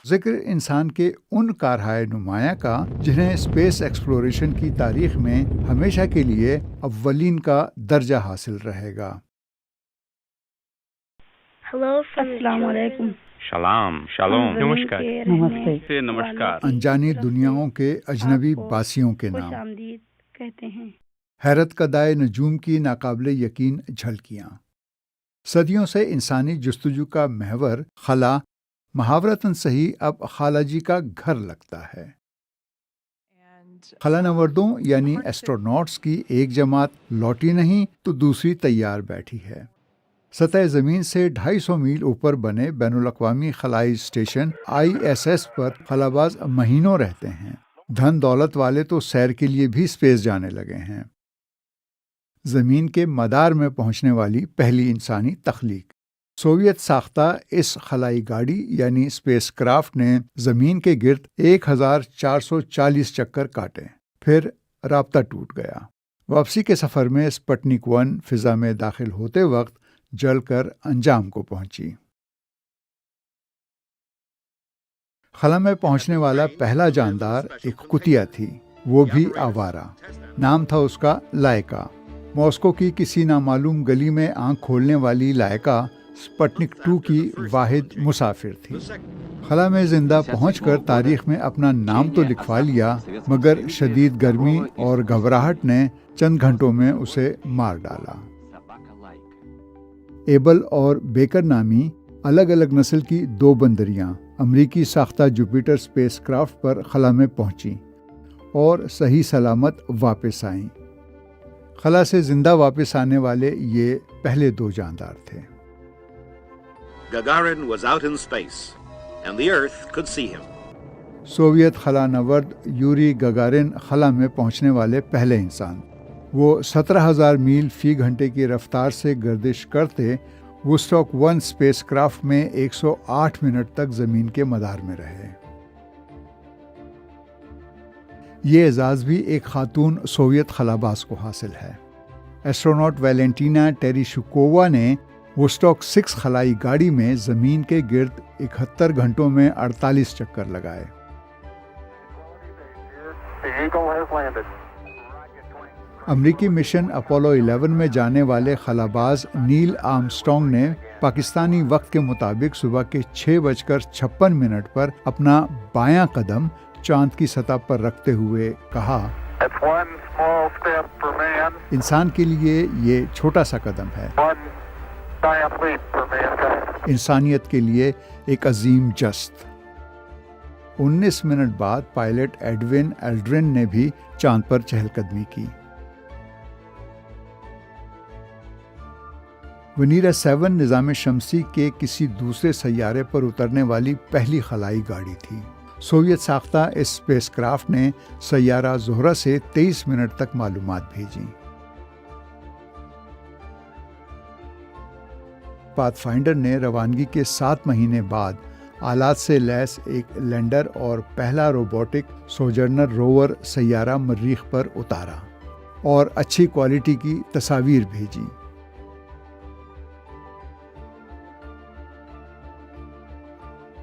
ذکر انسان کے ان کارہائے نمایاں کا جنہیں اسپیس ایکسپلوریشن کی تاریخ میں ہمیشہ کے لیے اولین کا درجہ حاصل رہے گا۔ السلام علیکم۔ شالام، شالوم، نمسکار، نمستے، نمسکار۔ انجانی دنیاؤں کے اجنبی باسیوں کے خوش نام، آمدید کہتے ہیں۔ حیرت کدائے نجوم کی ناقابل یقین جھلکیاں۔ صدیوں سے انسانی جستجو کا محور خلا محاورتاً صحیح اب خالہ جی کا گھر لگتا ہے۔ خلا نوردوں یعنی ایسٹروناٹس کی ایک جماعت لوٹی نہیں تو دوسری تیار بیٹھی ہے۔ سطح زمین سے 250 میل اوپر بنے بین الاقوامی خلائی اسٹیشن ISS پر خلاباز مہینوں رہتے ہیں۔ دھن دولت والے تو سیر کے لیے بھی اسپیس جانے لگے ہیں۔ زمین کے مدار میں پہنچنے والی پہلی انسانی تخلیق، سوویت ساختہ اس خلائی گاڑی یعنی اسپیس کرافٹ نے زمین کے گرد 1440 چکر کاٹے، پھر رابطہ ٹوٹ گیا۔ واپسی کے سفر میں سپوتنک 1 فضا میں داخل ہوتے وقت جل کر انجام کو پہنچی۔ خلا میں پہنچنے والا پہلا جاندار ایک کتیا تھی، وہ بھی آوارہ۔ نام تھا اس کا لائکا۔ ماسکو کی کسی نامعلوم گلی میں آنکھ کھولنے والی لائکا سپوتنک 2 کی واحد مسافر تھی۔ خلا میں زندہ پہنچ کر تاریخ میں اپنا نام تو لکھوا لیا، مگر شدید گرمی اور گھبراہٹ نے چند گھنٹوں میں اسے مار ڈالا۔ ایبل اور بیکر نامی الگ الگ نسل کی 2 بندریاں امریکی ساختہ جوپیٹر اسپیس کرافٹ پر خلا میں پہنچیں اور صحیح سلامت واپس آئیں۔ خلا سے زندہ واپس آنے والے یہ پہلے 2 جاندار تھے۔ Gagarin was out in space, and the Earth could see him. Soviet خلا نورد یوری گگارن خلا میں پہنچنے والے پہلے انسان۔ وہ 17,000 میل فی گھنٹے کی رفتار سے گردش کرتے ووسٹاک 1 اسپیس کرافٹ میں 108 منٹ تک زمین کے مدار میں رہے۔ یہ اعزاز بھی ایک خاتون سوویت خلاباز کو حاصل ہے۔ ایسٹروناٹ ویلنٹینا ٹیریشوکووا نے ووسٹاک 6 خلائی گاڑی میں زمین کے گرد 71 گھنٹوں میں 48 چکر لگائے۔ امریکی مشن اپولو 11 میں جانے والے خلاباز نیل آرمسٹرانگ نے پاکستانی وقت کے مطابق صبح کے 6:56 پر اپنا بایاں قدم چاند کی سطح پر رکھتے ہوئے کہا، انسان کے لیے یہ چھوٹا سا قدم ہے، انسانیت کے لیے ایک عظیم جست۔ 19 منٹ بعد پائلٹ ایڈوین ایلڈرن نے بھی چاند پر چہل قدمی کی۔ ونیرا 7 نظام شمسی کے کسی دوسرے سیارے پر اترنے والی پہلی خلائی گاڑی تھی۔ سوویت ساختہ اس اسپیس کرافٹ نے سیارہ زہرہ سے 23 منٹ تک معلومات بھیجیں۔ پاتھ فائنڈر نے روانگی کے 7 مہینے بعد آلات سے لیس ایک لینڈر اور پہلا روبوٹک سوجرنر روور سیارہ مریخ پر اتارا اور اچھی کوالٹی کی تصاویر بھیجی۔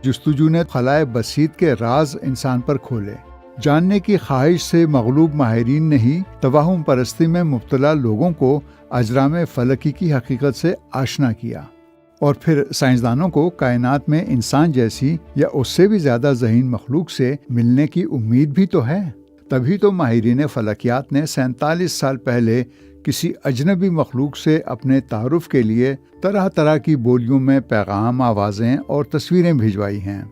جستجو نے خلائے بسیط کے راز انسان پر کھولے۔ جاننے کی خواہش سے مغلوب ماہرین نے ہی توہم پرستی میں مبتلا لوگوں کو اجرام فلکی کی حقیقت سے آشنا کیا، اور پھر سائنسدانوں کو کائنات میں انسان جیسی یا اس سے بھی زیادہ ذہین مخلوق سے ملنے کی امید بھی تو ہے۔ تبھی تو ماہرین فلکیات نے 47 سال پہلے کسی اجنبی مخلوق سے اپنے تعارف کے لیے طرح طرح کی بولیوں میں پیغام، آوازیں اور تصویریں بھجوائی ہیں۔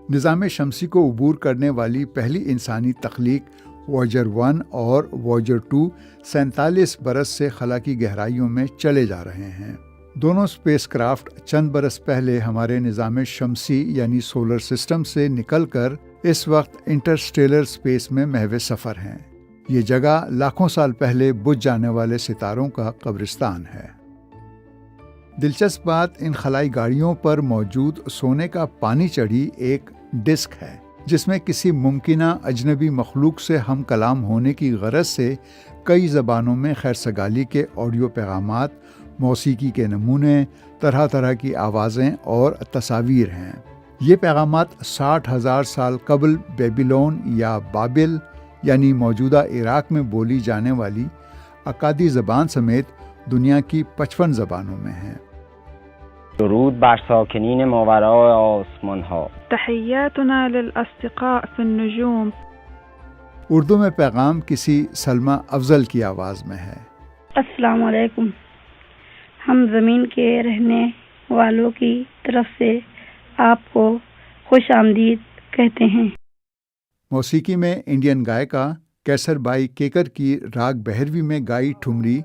نظام شمسی کو عبور کرنے والی پہلی انسانی تخلیق واجر 1 اور واجر 2 47 برس سے خلا کی گہرائیوں میں چلے جا رہے ہیں۔ دونوں اسپیس کرافٹ چند برس پہلے ہمارے نظام شمسی یعنی سولر سسٹم سے نکل کر اس وقت انٹرسٹیلر اسپیس میں محو سفر ہیں۔ یہ جگہ لاکھوں سال پہلے بجھ جانے والے ستاروں کا قبرستان ہے۔ دلچسپ بات ان خلائی گاڑیوں پر موجود سونے کا پانی چڑھی ایک ڈسک ہے، جس میں کسی ممکنہ اجنبی مخلوق سے ہم کلام ہونے کی غرض سے کئی زبانوں میں خیر سگالی کے آڈیو پیغامات، موسیقی کے نمونے، طرح طرح کی آوازیں اور تصاویر ہیں۔ یہ پیغامات 60,000 سال قبل بیبیلون یا بابل یعنی موجودہ عراق میں بولی جانے والی اکادی زبان سمیت دنیا کی 55 زبانوں میں ہیں۔ درود بر ساکنین ماورای آسمان ها. تحیاتنا للاصدقاء فی النجوم. اردو میں پیغام کسی سلمہ افضل کی آواز میں ہے۔ السلام علیکم، ہم زمین کے رہنے والوں کی طرف سے آپ کو خوش آمدید کہتے ہیں۔ موسیقی میں انڈین گائیکا کیسر بائی کیکر کی راگ بہروی میں گائی ٹھمری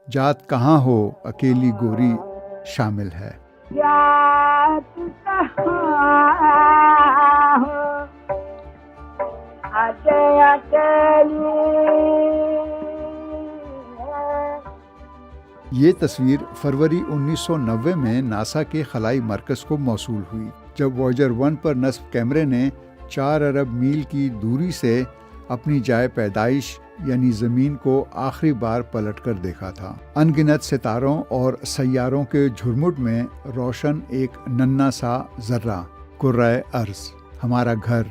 جات کہاں ہو اکیلی گوری شامل ہے۔ جات کہاں ہو اکیلی یہ تصویر فروری 1990 میں ناسا کے خلائی مرکز کو موصول ہوئی جب واجر 1 پر نصب کیمرے نے 4 ارب میل کی دوری سے اپنی جائے پیدائش یعنی زمین کو آخری بار پلٹ کر دیکھا تھا۔ ان گنت ستاروں اور سیاروں کے جھرمٹ میں روشن ایک ننھا سا ذرہ، کرۂ ارض، ہمارا گھر۔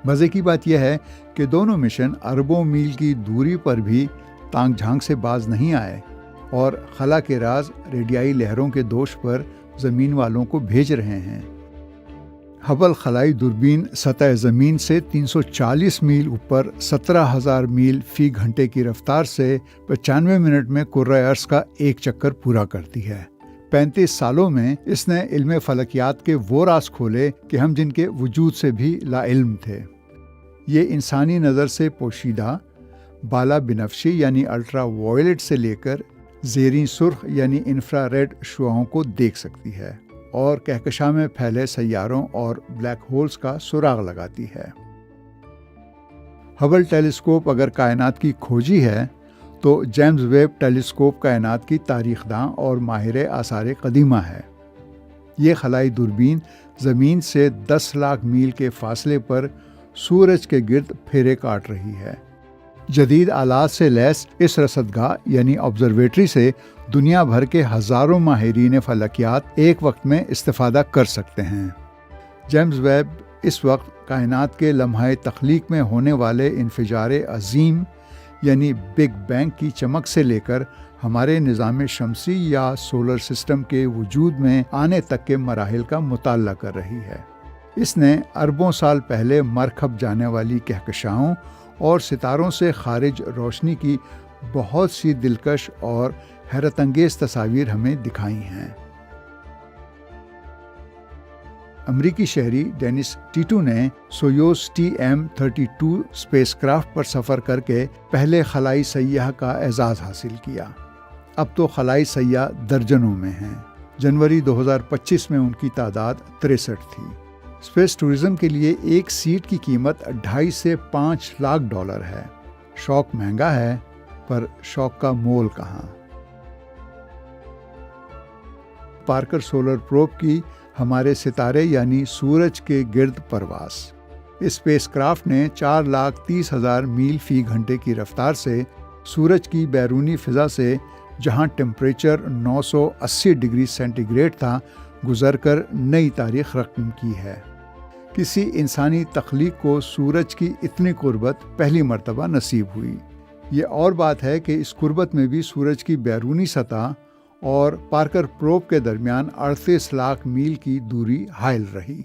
مزے کی بات یہ ہے کہ دونوں مشن اربوں میل کی دوری پر بھی تانگ جھانگ سے باز نہیں آئے اور خلا کے راز ریڈیائی لہروں کے دوش پر زمین والوں کو بھیج رہے ہیں۔ ہبل خلائی دوربین سطح زمین سے 340 میل اوپر 17,000 میل فی گھنٹے کی رفتار سے 95 منٹ میں کرۂ ارض کا ایک چکر پورا کرتی ہے۔ 35 سالوں میں اس نے علم فلکیات کے وہ راز کھولے کہ ہم جن کے وجود سے بھی لا علم تھے۔ یہ انسانی نظر سے پوشیدہ بالا بنفشی یعنی الٹرا وائلٹ سے لے کر زیریں سرخ یعنی انفرا ریڈ شعاؤں کو دیکھ سکتی ہے اور کہکشاں میں پھیلے سیاروں اور بلیک ہولز کا سراغ لگاتی ہے۔ ہبل ٹیلیسکوپ اگر کائنات کی کھوجی ہے تو جیمز ویب ٹیلیسکوپ کائنات کی تاریخ داں اور ماہر آثار قدیمہ ہے۔ یہ خلائی دوربین زمین سے 10 لاکھ میل کے فاصلے پر سورج کے گرد پھیرے کاٹ رہی ہے۔ جدید آلات سے لیس اس رصدگاہ یعنی آبزرویٹری سے دنیا بھر کے ہزاروں ماہرین فلکیات ایک وقت میں استفادہ کر سکتے ہیں۔ جیمز ویب اس وقت کائنات کے لمحہ تخلیق میں ہونے والے انفجار عظیم یعنی بگ بینگ کی چمک سے لے کر ہمارے نظام شمسی یا سولر سسٹم کے وجود میں آنے تک کے مراحل کا مطالعہ کر رہی ہے۔ اس نے اربوں سال پہلے مرکب جانے والی کہکشاؤں اور ستاروں سے خارج روشنی کی بہت سی دلکش اور حیرت انگیز تصاویر ہمیں دکھائی ہیں۔ امریکی شہری ڈینس ٹیٹو نے سویوز TM-32 اسپیس کرافٹ پر سفر کر کے پہلے خلائی سیاح کا اعزاز حاصل کیا۔ اب تو خلائی سیاح درجنوں میں ہیں۔ جنوری 2025 میں ان کی تعداد 63 تھی۔ اسپیس ٹورزم کے لیے ایک سیٹ کی قیمت 2.5 سے 5 لاکھ ڈالر ہے۔ شوق مہنگا ہے پر شوق کا مول کہاں؟ پارکر سولر پروب کی ہمارے ستارے یعنی سورج کے گرد پرواز۔ اسپیس کرافٹ نے 4,30,000 میل فی گھنٹے کی رفتار سے سورج کی بیرونی فضا سے جہاں ٹیمپریچر 980 ڈگری سینٹی گریڈ تھا گزر کر نئی تاریخ رقم کی ہے۔ کسی انسانی تخلیق کو سورج کی اتنی قربت پہلی مرتبہ نصیب ہوئی۔ یہ اور بات ہے کہ اس قربت میں بھی سورج کی بیرونی سطح اور پارکر پروب کے درمیان 38 لاکھ میل کی دوری حائل رہی۔